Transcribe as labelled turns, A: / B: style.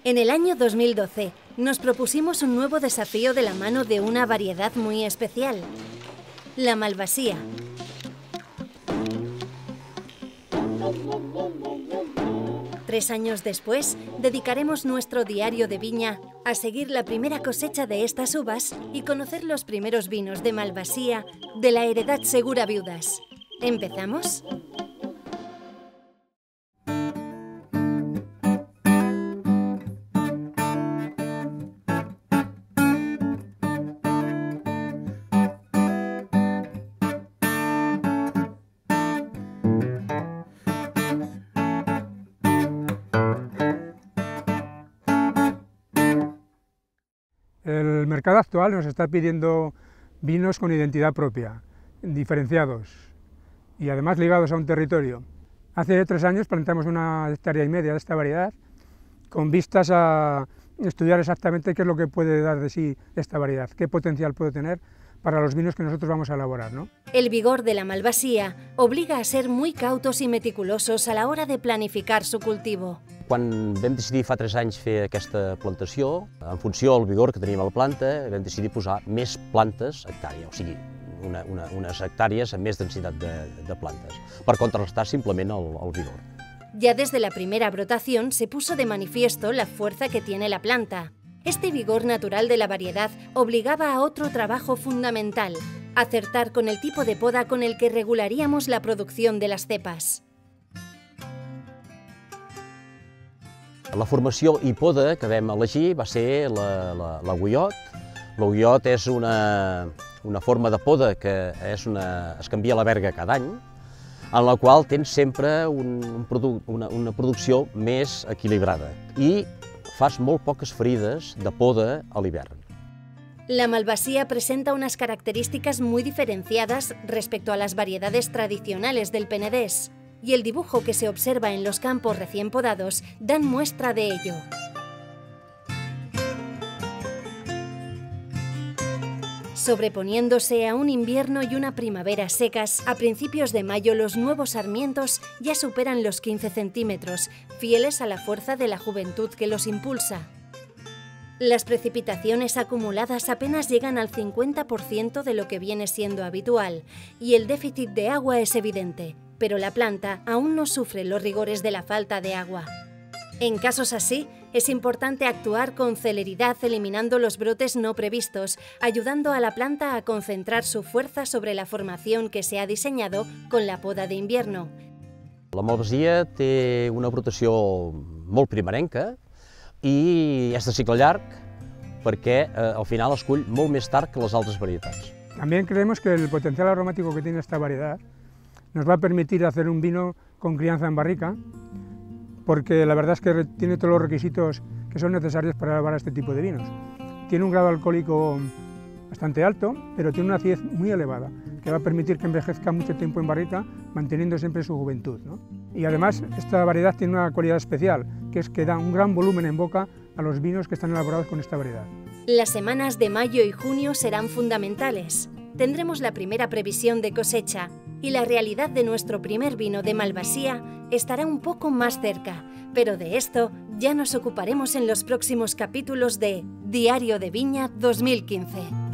A: En el año 2012 nos propusimos un nuevo desafío de la mano de una variedad muy especial, la Malvasía. Tres años después, dedicaremos nuestro diario de viña a seguir la primera cosecha de estas uvas y conocer los primeros vinos de Malvasía de la heredad Segura Viudas. ¿Empezamos?
B: El mercado actual nos está pidiendo vinos con identidad propia, diferenciados y además ligados a un territorio. Hace 3 años plantamos 1,5 hectáreas de esta variedad con vistas a estudiar exactamente qué es lo que puede dar de sí esta variedad, qué potencial puede tener para los vinos que nosotros vamos a elaborar, ¿no?
A: El vigor de la Malvasía obliga a ser muy cautos y meticulosos a la hora de planificar su cultivo.
C: Quan vam decidir fa 3 anys fer aquesta plantació, en funció del vigor que teníem a la planta, vam decidir posar més plantes hectàrea, o sigui, unes hectàrees amb més densitat de plantes, per contrarrestar simplement el vigor.
A: Ya desde la primera brotación se puso de manifiesto la fuerza que tiene la planta. Este vigor natural de la variedad obligaba a otro trabajo fundamental, acertar con el tipo de poda con el que regularíamos la producción de las cepas.
C: La formació i poda que vam elegir va ser la Guyot. La Guyot és una forma de poda que es canvia la verga cada any, en la qual tens sempre una producció més equilibrada i fas molt poques ferides de poda a l'hivern.
A: La Malvasía presenta unas características muy diferenciadas respecto a las variedades tradicionales del Penedés, y el dibujo que se observa en los campos recién podados dan muestra de ello. Sobreponiéndose a un invierno y una primavera secas, a principios de mayo los nuevos sarmientos ya superan los 15 centímetros, fieles a la fuerza de la juventud que los impulsa. Las precipitaciones acumuladas apenas llegan al 50% de lo que viene siendo habitual, y el déficit de agua es evidente, pero la planta aún no sufre los rigores de la falta de agua. En casos así, es importante actuar con celeridad eliminando los brotes no previstos, ayudando a la planta a concentrar su fuerza sobre la formación que se ha diseñado con la poda de invierno.
C: La Malvasia té una brotació molt primerenca i és de cicle llarg perquè al final es cull molt més tard que les altres varietats.
B: También creemos que el potencial aromático que tiene esta variedad nos va a permitir hacer un vino con crianza en barrica, porque la verdad es que tiene todos los requisitos que son necesarios para elaborar este tipo de vinos. Tiene un grado alcohólico bastante alto, pero tiene una acidez muy elevada, que va a permitir que envejezca mucho tiempo en barrica, manteniendo siempre su juventud, ¿no? Y además esta variedad tiene una cualidad especial, que es que da un gran volumen en boca a los vinos que están elaborados con esta variedad.
A: Las semanas de mayo y junio serán fundamentales. Tendremos la primera previsión de cosecha y la realidad de nuestro primer vino de Malvasía estará un poco más cerca, pero de esto ya nos ocuparemos en los próximos capítulos de Diario de Viña 2015.